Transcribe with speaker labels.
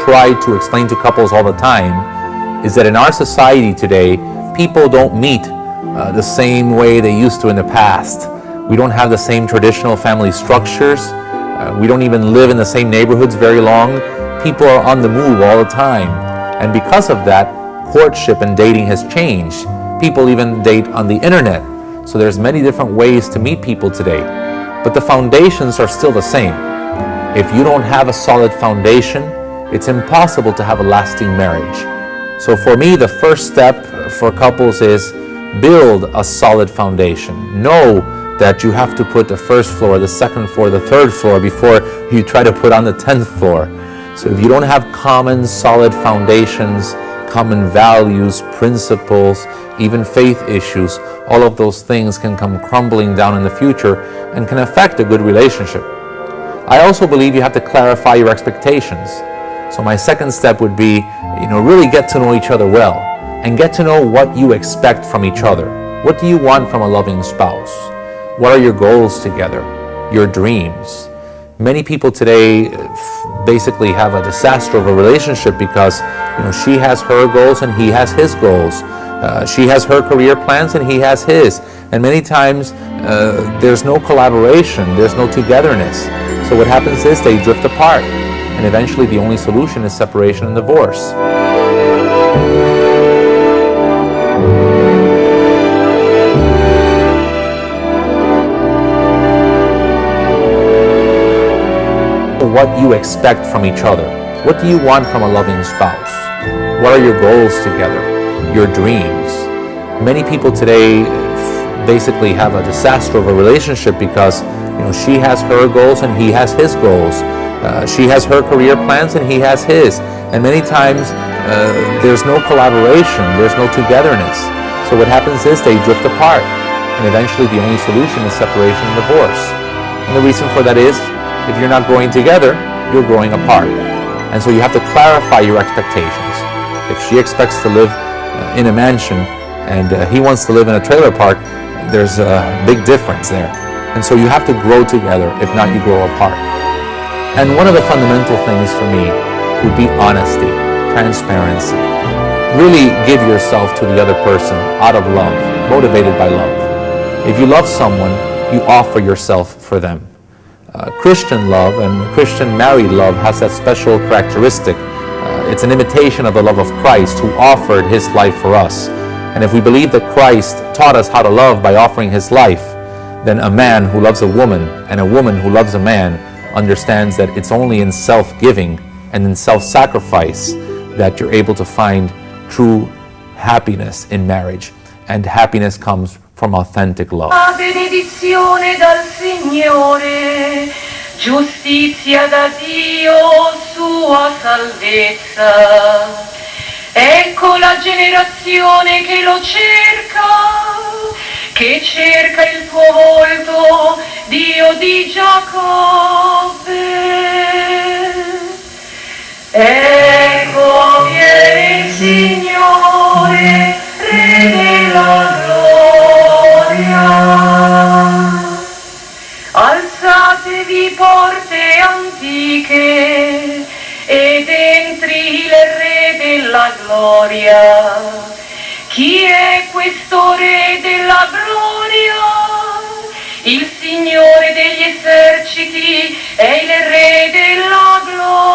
Speaker 1: try to explain to couples all the time is that in our society today, people don't meet the same way they used to in the past. We don't have the same traditional family structures. We don't even live in the same neighborhoods very long. People are on the move all the time. And because of that, courtship and dating has changed. People even date on the internet. So there's many different ways to meet people today. But the foundations are still the same. If you don't have a solid foundation, it's impossible to have a lasting marriage. So for me, the first step for couples is build a solid foundation. Know that you have to put the first floor, the second floor, the third floor before you try to put on the 10th floor. So if you don't have common solid foundations, common values, principles, even faith issues, all of those things can come crumbling down in the future and can affect a good relationship. I also believe you have to clarify your expectations. So my second step would be, really get to know each other well and get to know what you expect from each other. What do you want from a loving spouse? What are your goals together? Your dreams? Many people today basically have a disaster of a relationship because she has her goals and he has his goals. She has her career plans and he has his. And many times there's no collaboration, there's no togetherness. So what happens is they drift apart. And eventually the only solution is separation and divorce. What you expect from each other. What do you want from a loving spouse? What are your goals together? Your dreams? Many people today basically have a disaster of a relationship because she has her goals and he has his goals. She has her career plans and he has his. And many times there's no collaboration, there's no togetherness. So what happens is they drift apart. And eventually the only solution is separation and divorce. And the reason for that is, if you're not growing together, you're growing apart. And so you have to clarify your expectations. If she expects to live in a mansion and he wants to live in a trailer park, there's a big difference there. And so you have to grow together, if not you grow apart. And one of the fundamental things for me would be honesty, transparency. Really give yourself to the other person out of love, motivated by love. If you love someone, you offer yourself for them. Christian love and Christian married love has that special characteristic. It's an imitation of the love of Christ who offered his life for us. And if we believe that Christ taught us how to love by offering his life, then a man who loves a woman and a woman who loves a man understands that it's only in self-giving and in self-sacrifice that you're able to find true happiness in marriage. And happiness comes from authentic love.
Speaker 2: Benedizione dal Signore, giustizia da Dio, sua salvezza. Ecco la generazione che lo cerca, che cerca il tuo volto, Dio di Giacobbe. Ecco viene il Signore, Re della gloria. Alzatevi porte antiche ed entri il Re della gloria. Chi è questo Re della gloria? Il Signore degli eserciti è il Re della gloria.